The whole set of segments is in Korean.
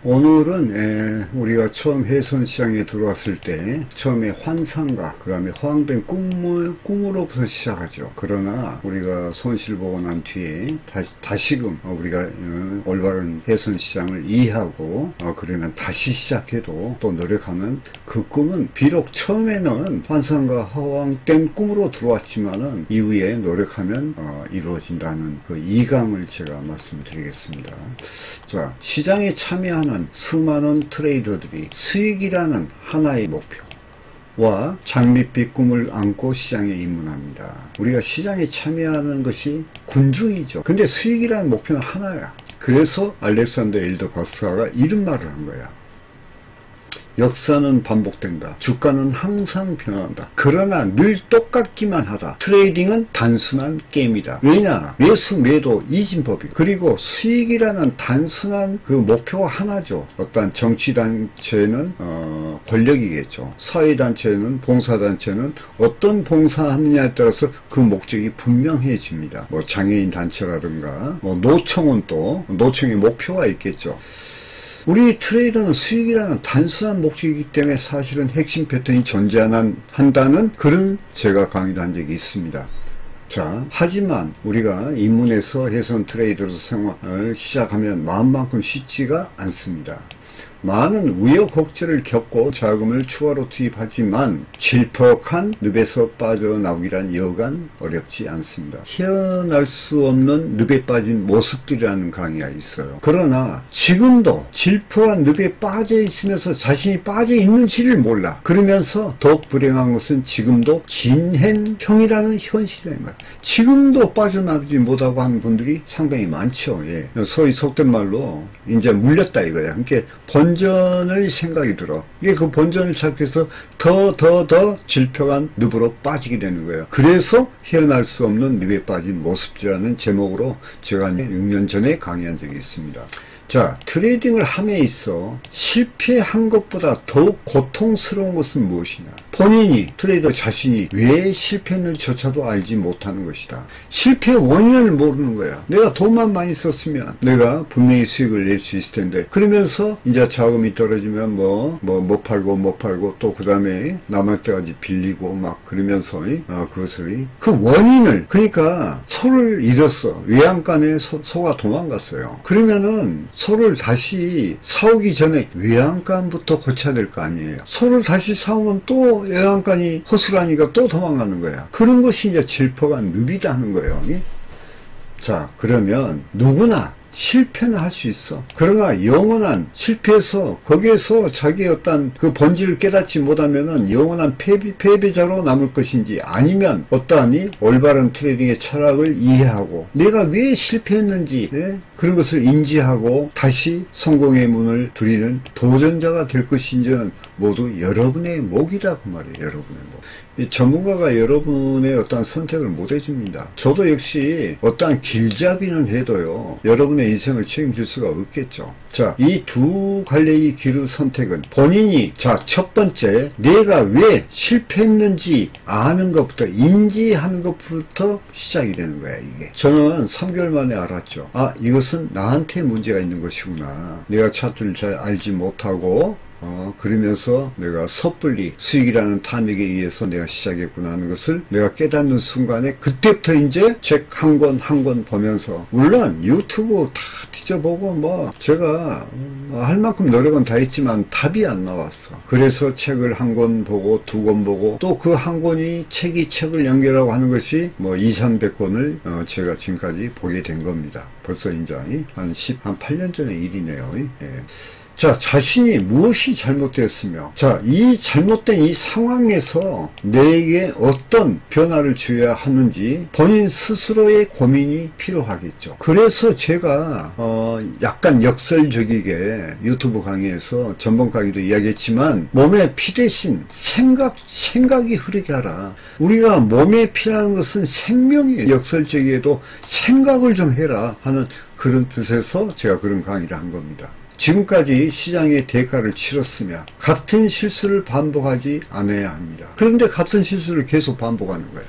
오늘은 우리가 처음 해선시장에 들어왔을 때 처음에 환상과 그 다음에 허황된 꿈으로부터 시작하죠. 그러나 우리가 손실 보고 난 뒤에 다시금 우리가 올바른 해선시장을 이해하고 그러면 다시 시작해도 또 노력하면 그 꿈은 비록 처음에는 환상과 허황된 꿈으로 들어왔지만은 이후에 노력하면 이루어진다는 그 이감을 제가 말씀드리겠습니다. 자, 시장에 참여하는 수많은 트레이더들이 수익이라는 하나의 목표와 장밋빛 꿈을 안고 시장에 입문합니다. 우리가 시장에 참여하는 것이 군중이죠. 근데 수익이라는 목표는 하나야. 그래서 알렉산더 일더 박사가 이런 말을 한 거야. 역사는 반복된다. 주가는 항상 변한다. 그러나 늘 똑같기만 하다. 트레이딩은 단순한 게임이다. 왜냐? 매수, 매도, 이진법이. 그리고 수익이라는 단순한 그 목표가 하나죠. 어떤 정치단체는 권력이겠죠. 사회단체는, 봉사단체는 어떤 봉사하느냐에 따라서 그 목적이 분명해집니다. 뭐 장애인 단체라든가 뭐 노총은 또 노총의 목표가 있겠죠. 우리 트레이더는 수익이라는 단순한 목적이기 때문에 사실은 핵심 패턴이 존재한다는 그런 제가 강의도 한 적이 있습니다. 자, 하지만 우리가 입문해서 해선 트레이더로 생활을 시작하면 마음만큼 쉽지가 않습니다. 많은 우여곡절을 겪고 자금을 추가로 투입하지만 질퍽한 늪에서 빠져나오기란 여간 어렵지 않습니다. 헤어날 수 없는 늪에 빠진 모습들이라는 강의가 있어요. 그러나 지금도 질퍽한 늪에 빠져 있으면서 자신이 빠져 있는지를 몰라. 그러면서 더욱 불행한 것은 지금도 진행형이라는 현실이란 말이에요. 지금도 빠져나오지 못하고 하는 분들이 상당히 많죠. 예. 소위 속된 말로 이제 물렸다 이거야. 그러니까 본전을 생각이 들어. 이게 그 본전을 찾기위해서 더 질퍽한 늪으로 빠지게 되는 거예요. 그래서 헤어날 수 없는 늪에 빠진 모습이라는 제목으로 제가 6년 전에 강의한 적이 있습니다. 자, 트레이딩을 함에 있어 실패한 것보다 더욱 고통스러운 것은 무엇이냐? 본인이, 트레이더 자신이 왜 실패했는지조차도 알지 못하는 것이다. 실패의 원인을 모르는 거야. 내가 돈만 많이 썼으면 내가 분명히 수익을 낼 수 있을 텐데, 그러면서 이제 자금이 떨어지면 못 팔고 또 그 다음에 남을 때까지 빌리고 막 그러면서 그것을 그 원인을, 그러니까 소를 잃었어. 외양간에 소가 도망갔어요. 그러면은 소를 다시 사오기 전에 외양간부터 고쳐야 될 거 아니에요. 소를 다시 사오면 또 외양간이 허술하니까 또 도망가는 거야. 그런 것이 이제 질퍽한 늪이다 하는 거예요. 자, 그러면 누구나 실패는 할 수 있어. 그러나 영원한 실패해서 거기에서 자기의 어떤 그 본질을 깨닫지 못하면은 영원한 패배자로 남을 것인지, 아니면 어떠하니 올바른 트레이딩의 철학을 이해하고 내가 왜 실패했는지 그런 것을 인지하고 다시 성공의 문을 두드리는 도전자가 될 것인지는 모두 여러분의 몫이다 그 말이에요. 여러분의 몫. 이 전문가가 여러분의 어떠한 선택을 못 해줍니다. 저도 역시 어떠한 길잡이는 해도요, 여러분의 인생을 책임질 수가 없겠죠. 자, 이 두 갈래의 길의 선택은 본인이, 자, 첫 번째, 내가 왜 실패했는지 아는 것부터, 인지하는 것부터 시작이 되는 거야, 이게. 저는 3개월 만에 알았죠. 아, 이것은 나한테 문제가 있는 것이구나. 내가 차트를 잘 알지 못하고 그러면서 내가 섣불리 수익이라는 탐욕에 의해서 내가 시작했구나 하는 것을 내가 깨닫는 순간에, 그때부터 이제 책 한 권 보면서, 물론 유튜브 다 뒤져보고 제가 할 만큼 노력은 다 했지만 답이 안 나왔어. 그래서 책을 한 권 보고 2권 보고 또 그 한 권이 책이 책을 연결하고 하는 것이 200~300권을 제가 지금까지 보게 된 겁니다. 벌써 이제 한 8년 전의 일이네요. 예. 자, 자신이 무엇이 잘못되었으며, 자, 이 잘못된 이 상황에서 내게 어떤 변화를 줘야 하는지 본인 스스로의 고민이 필요하겠죠. 그래서 제가 약간 역설적이게 유튜브 강의에서 전번 강의도 이야기했지만, 몸에 피 대신 생각이 흐르게 하라. 우리가 몸에 피라는 것은 생명이에요. 역설적이게도 생각을 좀 해라 하는 그런 뜻에서 제가 그런 강의를 한 겁니다. 지금까지 시장의 대가를 치렀으며 같은 실수를 반복하지 않아야 합니다. 그런데 같은 실수를 계속 반복하는 거예요.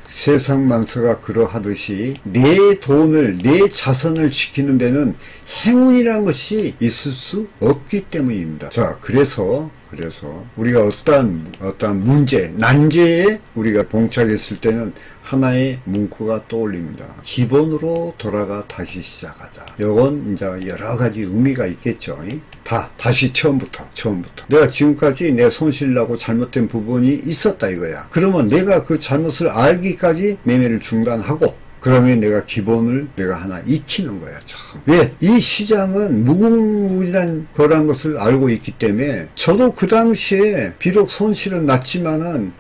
세상 만사가 그러하듯이 내 돈을, 내 자선을 지키는 데는 행운이라는 것이 있을 수 없기 때문입니다. 자, 그래서 우리가 어떠한 문제, 난제에 우리가 봉착했을 때는 하나의 문구가 떠올립니다. 기본으로 돌아가 다시 시작하자. 이건 이제 여러 가지 의미가 있겠죠. 다시 처음부터. 내가 지금까지 내 손실나고 잘못된 부분이 있었다 이거야. 그러면 내가 그 잘못을 알기까지 매매를 중단하고, 그러면 내가 기본을 내가 하나 익히는 거야. 참. 왜? 이 시장은 무궁무진한 거란 것을 알고 있기 때문에 저도 그 당시에 비록 손실은 났지만은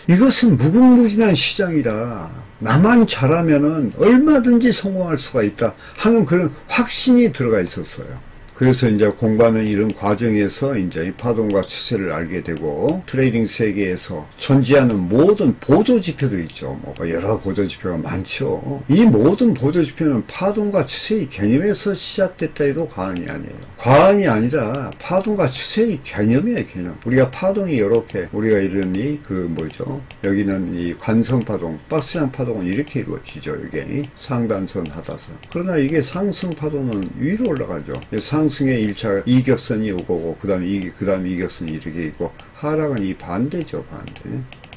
이것은 무궁무진한 시장이라 나만 잘하면은 얼마든지 성공할 수가 있다 하는 그런 확신이 들어가 있었어요. 그래서 이제 공부하는 이런 과정에서 이제 파동과 추세를 알게 되고, 트레이딩 세계에서 존재하는 모든 보조지표도 있죠. 뭐 여러 보조지표가 많죠. 이 모든 보조지표는 파동과 추세의 개념에서 시작됐다 해도 과언이 아니에요. 과언이 아니라 파동과 추세의 개념이에요, 개념. 우리가 파동이 이렇게, 우리가 이러니 여기는 이 관성파동, 박스형 파동은 이렇게 이루어지죠. 이게 상단선, 하단선. 그러나 이게 상승 파동은 위로 올라가죠. 상승의 1차 이격선이 오고, 그 다음에 이격선이 이렇게 있고, 하락은 이 반대죠, 반대.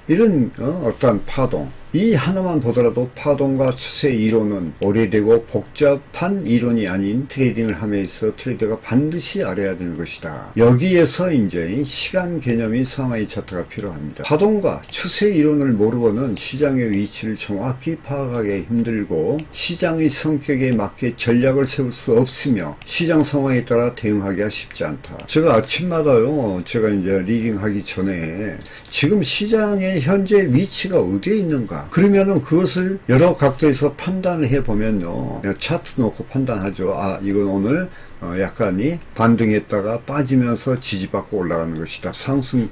이런 어떠한 파동, 이 하나만 보더라도 파동과 추세 이론은 오래되고 복잡한 이론이 아닌 트레이딩을 함에있어 트레이더가 반드시 알아야 되는 것이다. 여기에서 이제 시간 개념이 상하이 차트가 필요합니다. 파동과 추세 이론을 모르고는 시장의 위치를 정확히 파악하기 힘들고, 시장의 성격에 맞게 전략을 세울 수 없으며 시장 상황에 따라 대응하기가 쉽지 않다. 제가 아침마다요, 제가 이제 리딩하기 전에 지금 시장의 현재 위치가 어디에 있는가, 그러면은 그것을 여러 각도에서 판단을 해보면요, 차트 놓고 판단하죠. 이건 오늘 약간이 반등했다가 빠지면서 지지받고 올라가는 것이다. 상승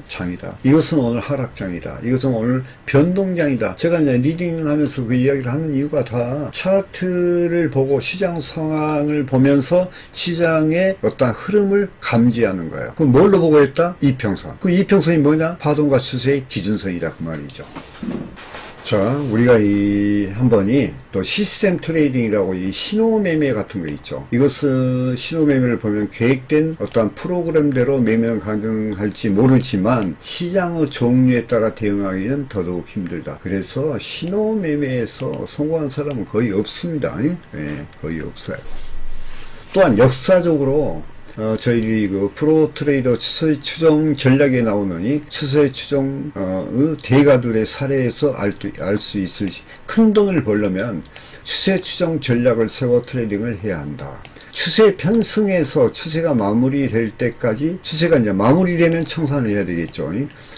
장이다. 이것은 오늘 하락장이다. 이것은 오늘 변동장이다. 제가 이제 리딩하면서 그 이야기를 하는 이유가 다 차트를 보고 시장 상황을 보면서 시장의 어떤 흐름을 감지하는 거예요. 그럼 뭘로 보고 했다? 이평선. 그 이평선이 뭐냐? 파동과 추세의 기준선이다, 그 말이죠. 자, 우리가 한 번이 또 시스템 트레이딩이라고 이 신호매매 같은 거 있죠. 이것은 신호매매를 보면 계획된 어떠한 프로그램대로 매매가 가능할지 모르지만 시장의 종류에 따라 대응하기는 더더욱 힘들다. 그래서 신호매매에서 성공한 사람은 거의 없습니다. 네, 거의 없어요. 또한 역사적으로 저희 그 프로 트레이더 추세 추정 전략에 나오는 이 추세 추정 대가들의 사례에서 알 수 있을 큰 돈을 벌려면 추세 추정 전략을 세워 트레이딩을 해야 한다. 추세 편승에서 추세가 마무리될 때까지, 추세가 이제 마무리되면 청산을 해야 되겠죠.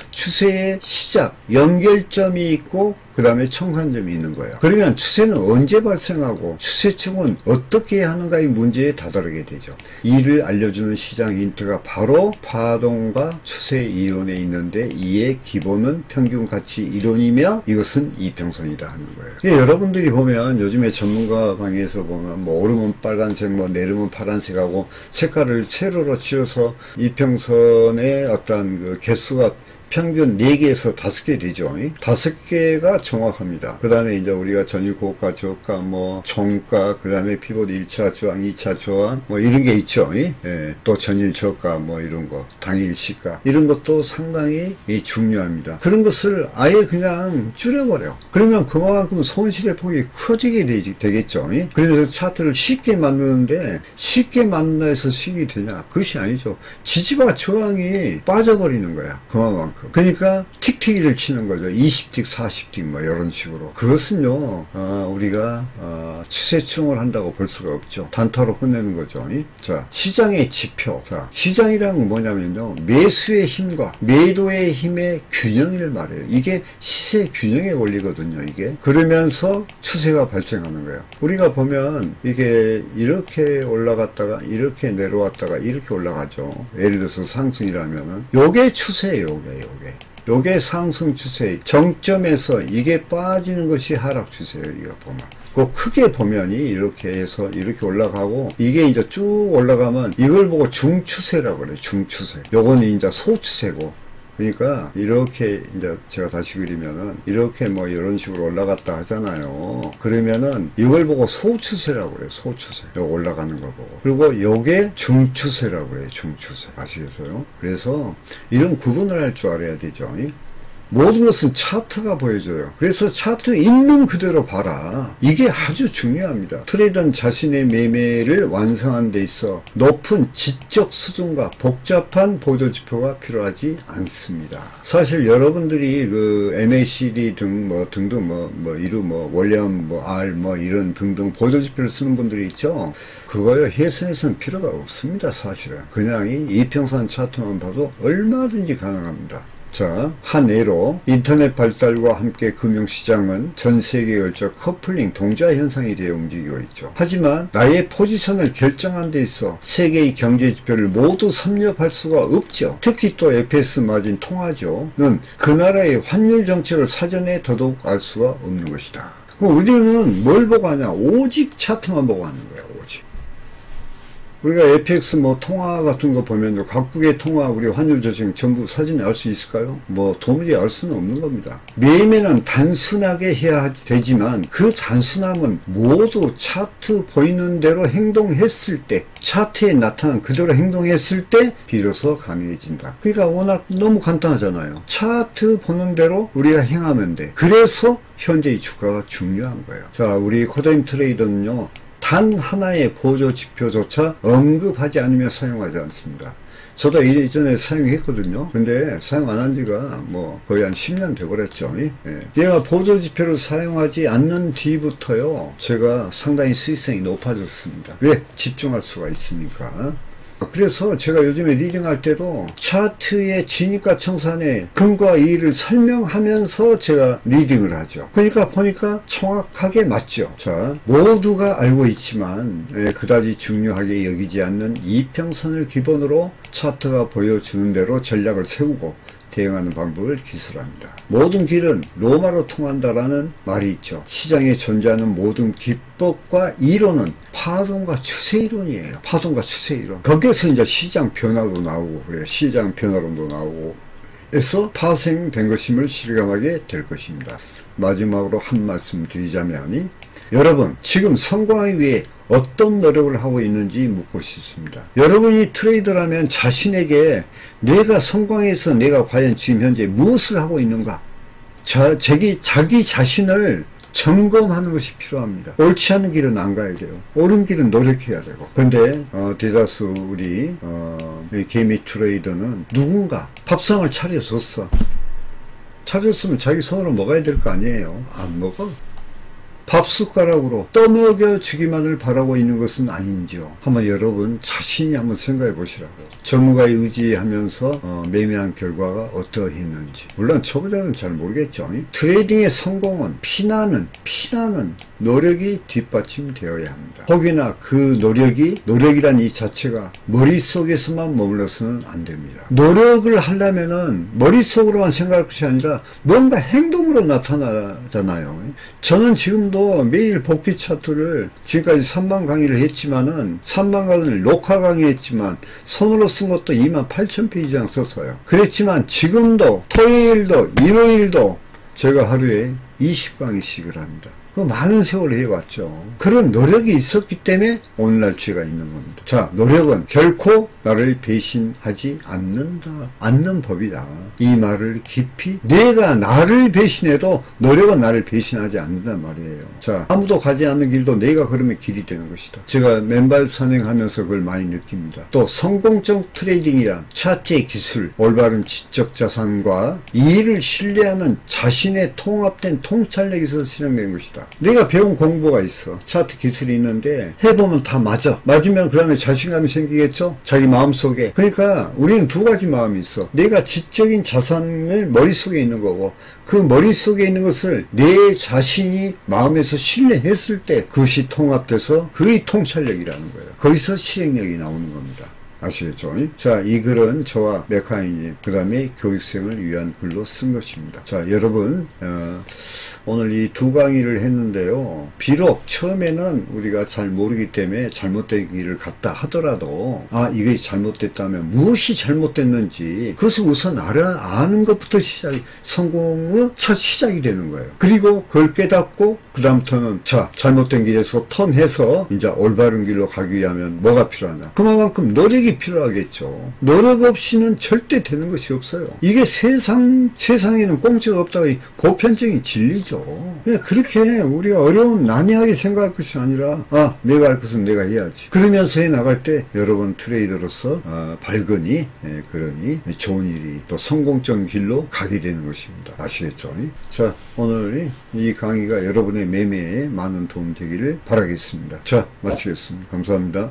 추세의 시작, 연결점이 있고 그 다음에 청산점이 있는 거예요. 그러면 추세는 언제 발생하고 추세충은 어떻게 하는가의 문제에 다다르게 되죠. 이를 알려주는 시장 힌트가 바로 파동과 추세 이론에 있는데, 이의 기본은 평균가치 이론이며 이것은 이평선이다 하는 거예요. 여러분들이 보면 요즘에 전문가 방에서 보면 오르면 빨간색, 내리면 파란색하고 색깔을 세로로 치어서 이평선의 어떤 그 개수가 평균 4개에서 5개 되죠. 5개가 정확합니다. 그 다음에 이제 우리가 전일 고가, 저가, 종가, 그 다음에 피봇 1차 저항, 2차 저항, 이런 게 있죠. 예, 또 전일 저가, 이런 거, 당일 시가, 이런 것도 상당히 중요합니다. 그런 것을 아예 그냥 줄여버려. 그러면 그만큼 손실의 폭이 커지게 되겠죠. 그래서 차트를 쉽게 만드는데, 쉽게 만든다 해서 수익이 되냐? 그것이 아니죠. 지지와 저항이 빠져버리는 거야. 그만큼. 그러니까 틱틱이를 치는 거죠. 20틱, 40틱 이런 식으로. 그것은요, 우리가 추세충을 한다고 볼 수가 없죠. 단타로 끝내는 거죠. 자, 시장의 지표. 자, 시장이란 건 뭐냐면요, 매수의 힘과 매도의 힘의 균형을 말해요. 이게 시세 균형의 원리거든요. 이게 그러면서 추세가 발생하는 거예요. 우리가 보면 이게 이렇게 올라갔다가 이렇게 내려왔다가 이렇게 올라가죠. 예를 들어서 상승이라면은 요게 추세예요. 요게 상승 추세, 정점에서 이게 빠지는 것이 하락 추세예요. 이거 보면 그 크게 보면이 이렇게 해서 이렇게 올라가고, 이게 이제 쭉 올라가면 이걸 보고 중추세라고 그래요. 중추세. 요거는 이제 소추세고, 그러니까 이렇게 이제 제가 다시 그리면은 이렇게 뭐 이런 식으로 올라갔다 하잖아요. 그러면은 이걸 보고 소추세라고 그래요. 소추세. 여기 올라가는 거 보고. 그리고 요게 중추세라고 그래요. 중추세. 아시겠어요? 그래서 이런 구분을 할 줄 알아야 되죠. 모든 것은 차트가 보여줘요. 그래서 차트 있는 그대로 봐라. 이게 아주 중요합니다. 트레이더는 자신의 매매를 완성하는 데 있어 높은 지적 수준과 복잡한 보조지표가 필요하지 않습니다. 사실 여러분들이 그 MACD 등등 이루 월리엄 R 이런 등등 보조지표를 쓰는 분들이 있죠. 그거요 해선에서는 필요가 없습니다. 사실은 그냥 이 이평선 차트만 봐도 얼마든지 가능합니다. 자, 한 예로 인터넷 발달과 함께 금융시장은 전 세계에 걸쳐 커플링 동자 현상이 되어 움직이고 있죠. 하지만 나의 포지션을 결정하는 데 있어 세계의 경제 지표를 모두 섭렵할 수가 없죠. 특히 또 FX 마진 통화죠는 그 나라의 환율 정책을 사전에 더더욱 알 수가 없는 것이다. 그럼 우리는 뭘 보고 하냐? 오직 차트만 보고 하는 거야. 오직. 우리가 FX 통화 같은 거 보면 각국의 통화 우리 환율 조정 전부 사진에 알 수 있을까요? 도무지 알 수는 없는 겁니다. 매매는 단순하게 해야 되지만 그 단순함은 모두 차트 보이는 대로 행동했을 때 차트에 나타난 그대로 행동했을 때 비로소 가능해진다. 그러니까 워낙 너무 간단하잖아요. 차트 보는 대로 우리가 행하면 돼. 그래서 현재의 주가가 중요한 거예요. 자, 우리 코드임 트레이더는요. 단 하나의 보조지표조차 언급하지 않으며 사용하지 않습니다. 저도 예전에 사용했거든요. 근데 사용 안 한 지가 거의 한 10년 돼버렸죠. 예. 얘가 보조지표를 사용하지 않는 뒤부터요. 제가 상당히 수익성이 높아졌습니다. 왜? 집중할 수가 있으니까. 그래서 제가 요즘에 리딩할 때도 차트의 진입과 청산의 근거와 이의를 설명하면서 제가 리딩을 하죠. 그러니까 보니까 정확하게 맞죠. 자, 모두가 알고 있지만 그다지 중요하게 여기지 않는 이평선을 기본으로 차트가 보여주는 대로 전략을 세우고 대응하는 방법을 기술합니다. 모든 길은 로마로 통한다라는 말이 있죠. 시장에 존재하는 모든 기법과 이론은 파동과 추세 이론이에요. 파동과 추세 이론. 거기에서 이제 시장 변화도 나오고 그래요. 시장 변화론도 나오고 해서 파생된 것임을 실감하게 될 것입니다. 마지막으로 한 말씀 드리자면 여러분 지금 성공하기 위해 어떤 노력을 하고 있는지 묻고 싶습니다. 여러분이 트레이더라면 자신에게 내가 성공해서 내가 과연 지금 현재 무엇을 하고 있는가? 자기 자신을 점검하는 것이 필요합니다. 옳지 않은 길은 안 가야 돼요. 옳은 길은 노력해야 되고. 근데 대다수 우리 개미 트레이더는 누군가 밥상을 차려줬어. 차렸으면 자기 손으로 먹어야 될 거 아니에요. 안 먹어. 밥숟가락으로 떠먹여 주기만을 바라고 있는 것은 아닌지요. 한번 여러분 자신이 한번 생각해 보시라고. 전문가에 의지하면서 매매한 결과가 어떠했는지. 물론 초보자는 잘 모르겠죠. 트레이딩의 성공은 피나는 노력이 뒷받침되어야 합니다. 혹여나 그 노력이란 이 자체가 머릿속에서만 머물러서는 안 됩니다. 노력을 하려면은 머릿속으로만 생각할 것이 아니라 뭔가 행동으로 나타나잖아요. 저는 지금도 매일 복귀 차트를 지금까지 3만 강의를 했지만은 3만 강의를 녹화 강의했지만 손으로 쓴 것도 28,000페이지 이상 썼어요. 그랬지만 지금도 토요일도 일요일도 제가 하루에 20강의씩을 합니다. 그 많은 세월을 해왔죠. 그런 노력이 있었기 때문에 오늘날 제가 있는 겁니다. 자, 노력은 결코 나를 배신하지 않는 법이다. 이 말을 깊이 내가 나를 배신해도 노력은 나를 배신하지 않는단 말이에요. 자, 아무도 가지 않는 길도 내가 걸으면 길이 되는 것이다. 제가 맨발 산행하면서 그걸 많이 느낍니다. 또 성공적 트레이딩이란 차트의 기술, 올바른 지적 자산과 이의를 신뢰하는 자신의 통합된 통찰력에서 실현된 것이다. 내가 배운 공부가 있어. 차트 기술이 있는데 해보면 다 맞으면 그 다음에 자신감이 생기겠죠. 자기 마음속에. 그러니까 우리는 두 가지 마음이 있어. 내가 지적인 자산을 머릿속에 있는 거고 그 머릿속에 있는 것을 내 자신이 마음에서 신뢰했을 때 그것이 통합돼서 그의 통찰력이라는 거예요. 거기서 실행력이 나오는 겁니다. 아시겠죠? 자, 이 글은 저와 메카이님, 그 다음에 교육생을 위한 글로 쓴 것입니다. 자, 여러분, 오늘 이 두 강의를 했는데요. 비록 처음에는 우리가 잘 모르기 때문에 잘못된 길을 갔다 하더라도 이게 잘못됐다면 무엇이 잘못됐는지 그것을 우선 아는 것부터 성공의 첫 시작이 되는 거예요. 그리고 그걸 깨닫고 그 다음부터는 잘못된 길에서 턴해서 이제 올바른 길로 가기 위하면 뭐가 필요하냐? 그만큼 노력이 필요하겠죠. 노력 없이는 절대 되는 것이 없어요. 이게 세상에는 공짜가 없다가 보편적인 진리죠. 그렇게 우리가 난해하게 생각할 것이 아니라 내가 할 것은 내가 해야지. 그러면서 해나갈 때 여러분 트레이더로서 발견이 그러니 좋은 일이 또 성공적인 길로 가게 되는 것입니다. 아시겠죠? 자, 오늘 이 강의가 여러분의 매매에 많은 도움 되기를 바라겠습니다. 자, 마치겠습니다. 감사합니다.